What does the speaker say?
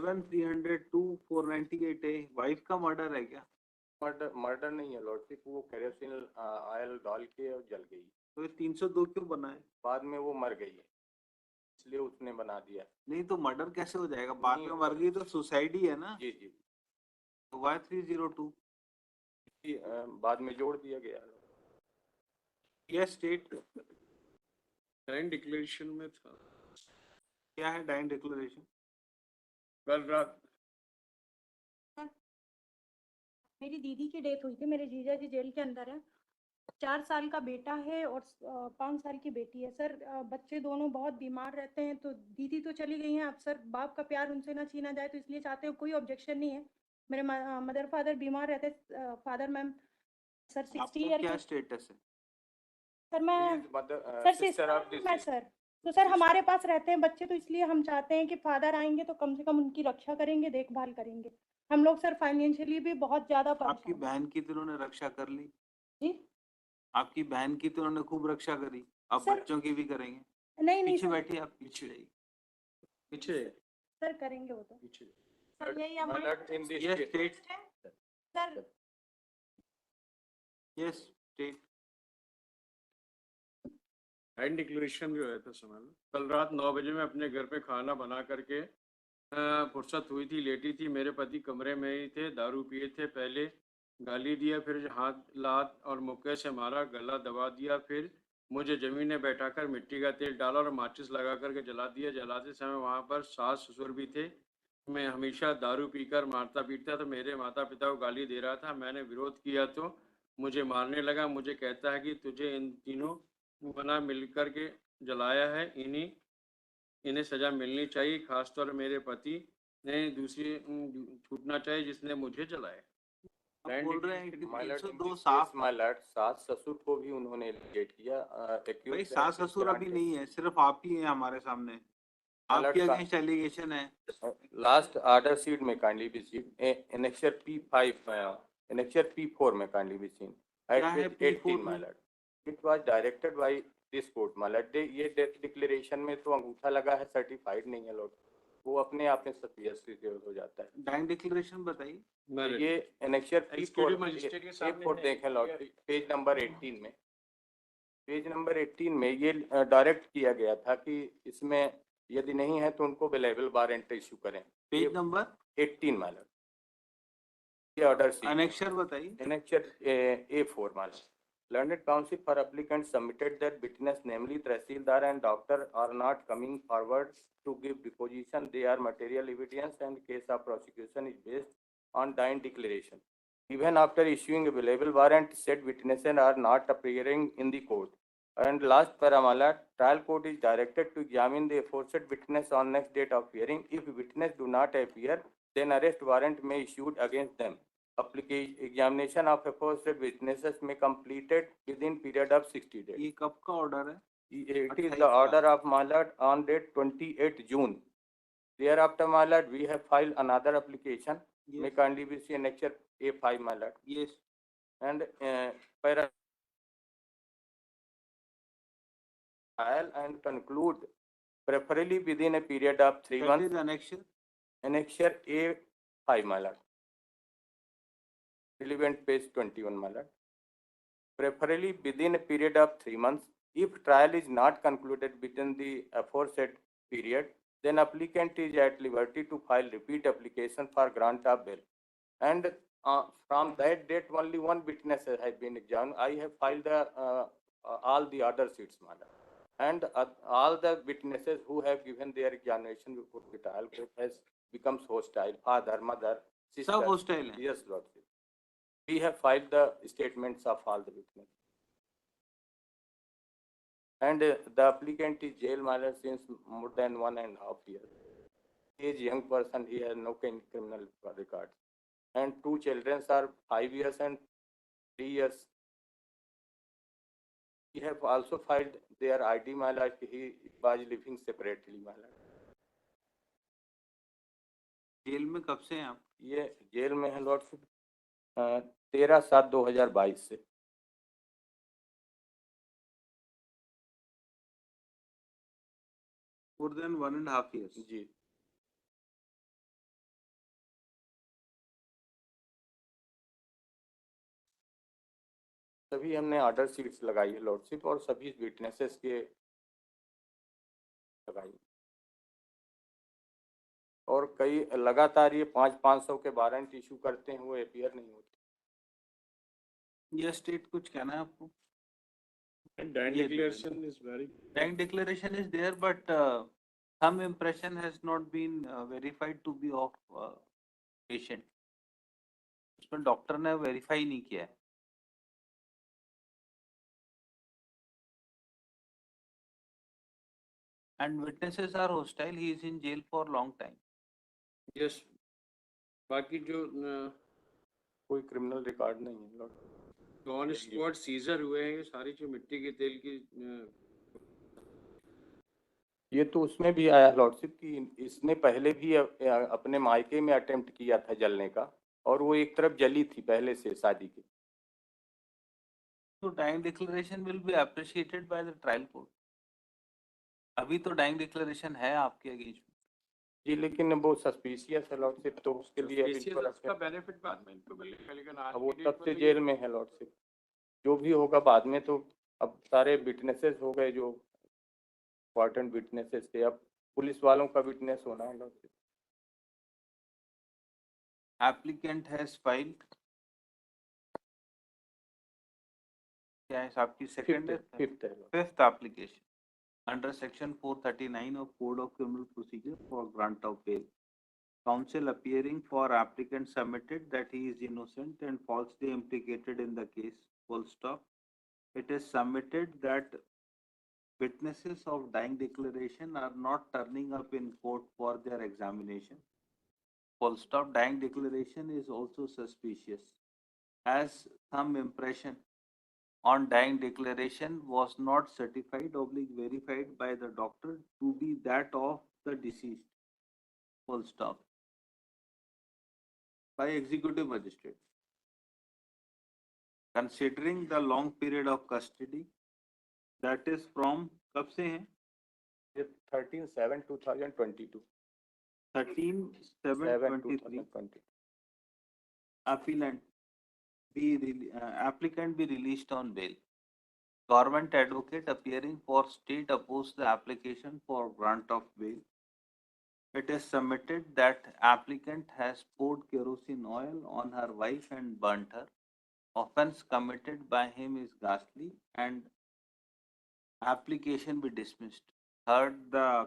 7302 498 है। वाइफ का मर्डर है क्या? मर्डर नहीं है लॉर्डशिप, वो केरोसिन ऑयल डाल के और जल गई। तो ये 302 क्यों बना है? बाद में वो मर गई है इसलिए उसने बना दिया। नहीं तो मर्डर कैसे हो जाएगा? बाद में मर गई तो सुसाइड ही है ना। जी जी। तो वाई 302? बाद में जोड़ दिया गया। यह स्टेट डाइन डिक्लेरेशन में था। क्या है डाइन डिक्लेरेशन? कल रात मेरी दीदी की डेथ हुई थी, मेरे जीजा जी जेल के अंदर है। 4 साल का बेटा है और 5 साल की बेटी है सर। बच्चे दोनों बहुत बीमार रहते हैं, तो दीदी तो चली गई हैं। अब सर बाप का प्यार उनसे ना छीना जाए, तो इसलिए चाहते हैं, कोई ऑब्जेक्शन नहीं है। मेरे मदर फादर बीमार रहते, फादर मैम सर 60 ईयर क्या के। स्टेटस है? सर मैं सर सिस्टर मैं सर, तो सर हमारे पास रहते हैं बच्चे, तो इसलिए हम चाहते हैं कि फादर आएंगे तो कम से कम उनकी रक्षा करेंगे, देखभाल करेंगे। हम लोग सर फाइनेंशियली भी बहुत ज्यादा आपकी बहन की तो उन्होंने रक्षा कर ली। जी आपकी बहन की तो उन्होंने खूब रक्षा करी, अब बच्चों की भी करेंगे। नहीं पीछे बैठिए आप, पीछे पीछे सर करेंगे वो तो पीछे सर। यही हमारे ये state sir yes state dying declaration जो है था समय में। कल रात 9 बजे में अपने घर पे खाना बना करके फुर्सत हुई थी, लेटी थी। मेरे पति कमरे में ही थे, दारू पिए थे। पहले गाली दिया, फिर हाथ लात और मुक्के से मारा, गला दबा दिया, फिर मुझे जमीन में बैठाकर मिट्टी का तेल डाला और माचिस लगा करके जला दिया। जलाते समय वहाँ पर सास ससुर भी थे। मैं हमेशा दारू पीकर मारता पीटता, तो मेरे माता पिता को गाली दे रहा था। मैंने विरोध किया तो मुझे मारने लगा। मुझे कहता है कि तुझे इन तीनों बना मिलकर के जलाया है, इन्हें सजा मिलनी चाहिए। खासतौर मेरे पति ने दूसरी छूटना चाहिए जिसने मुझे जलाया। बोल रहे हैं कि 302 सास ससुर को भी उन्होंने एलिगेट किया। भाई सास ससुर अभी नहीं है, सिर्फ आप ही हैं हमारे सामने। आपके अगेंस्ट एलिगेशन है। लास्ट ऑर्डर शीट में kindly be seen annexure P5 annexure P4 में kindly be seen at 18 my lord. It was directed by this court my lord. ये डेथ डिक्लेरेशन में तो अंगूठा लगा है, सर्टिफाइड नहीं है लॉर्ड, वो अपने आप में सत्यापित हो जाता है। डाइन डिक्लेरेशन बताइए। ये एनेक्सर P4 देखें लॉर्ड, पेज नंबर 18 में। पेज नंबर 18 में ये डायरेक्ट किया गया था कि इसमें यदि नहीं है तो उनको अवेलेबल वारंट इशू करें। पेज नंबर 18 मालूम। ये ऑर्डर सी एनेक्सर बताइए। एनेक्सर A4 मालूम। Learned counsel for applicant submitted that witness, namely Tahsildar and doctor, are not coming forward to give deposition. They are material evidence and case of prosecution is based on dying declaration. Even after issuing available warrant, said witnesses are not appearing in the court. And last paramala, trial court is directed to examine the aforesaid witness on next date of hearing. If witness do not appear, then arrest warrant may issued against them. Application examination of aforesaid witnesses may completed within period of 60 days. ये कब का order है? It is the order of my lord on date 28 June. Thereafter, my lord, we have filed another application. Yes. May kindly be seen annexure A5, my lord. Yes. And para file and conclude preferably within a period of 3 months. That is annexure. Annexure A5, my lord. Relevant page 21, my lord. Preferably within a period of 3 months. If trial is not concluded within the aforesaid period, then applicant is at liberty to file repeat application for grant of bail. And from that date, only one witness has been examined. I have filed all the other sheets, madam. And all the witnesses who have given their examination before the trial court has becomes hostile. Father, mother, sister. Sub hostile. Yes, Lord. We have filed the statements of all the witnesses. And the applicant is jail matter since more than 1.5 years. He is a young person, he has no criminal records. And 2 children are 5 years and 3 years. We have also filed their ID matter. He was living separately matter. Jail में कब से हैं आप? ये jail में है lordship 13/7/2022 से। More than 1.5 years. जी। सभी हमने ऑर्डर शीट्स लगाई है लॉर्डशिप और सभी विटनेसेस के लगाई और कई लगातार ये 500 के वारंट इशू करते हैं, वो अपीयर नहीं होते। ये स्टेट कुछ कहना है आपको? And dying Yes, declaration is very. Bank declaration is there, but some impression has not been verified to be of patient. उसमें डॉक्टर ने वेरीफाई नहीं किया है. And witnesses are hostile. He is in jail for long time. Yes. बाकी जो कोई criminal record नहीं है लॉर्ड। ऑन स्पॉट सीजर हुए हैं ये सारी जो मिट्टी के तेल की ये तो उसमें भी आया लॉर्डशिप की इसने पहले भी अपने मायके में अटेम्प्ट किया था जलने का और वो एक तरफ जली थी पहले से शादी की। So dying declaration will be appreciated by the trial court. अभी तो dying declaration है आपके अगेंस्ट में। जी लेकिन वो सस्पिशियस है लॉर्डशिप, तो उसके लिए अभी इनको उसका बेनिफिट बाद में इनको मिलेगा, लेकिन आज अब वो की तब डेट से में जेल में है लॉर्डशिप। जो भी होगा बाद में, तो अब सारे विटनेसेस हो गए जो इम्पोर्टेंट विटनेसेस थे, अब पुलिस वालों का विटनेस होना है लॉर्डशिप। Applicant has filed. क्या है आपकी सेकंड है? Fifth application under section 439 of Code of Criminal Procedure for grant of bail. Counsel appearing for applicant submitted that he is innocent and falsely implicated in the case. Full stop. It is submitted that witnesses of dying declaration are not turning up in court for their examination. Full stop. Dying declaration is also suspicious, as some impression on dying declaration was not certified/verified by the doctor to be that of the deceased. Full stop. By executive magistrate. Considering the long period of custody, that is from कब से है? 13/7/2022 13/7/23. Applicant be released on bail. Government advocate appearing for state opposed the application for grant of bail. It is submitted that applicant has poured kerosene oil on her wife and burnt her. Offence committed by him is ghastly and application be dismissed. Third, the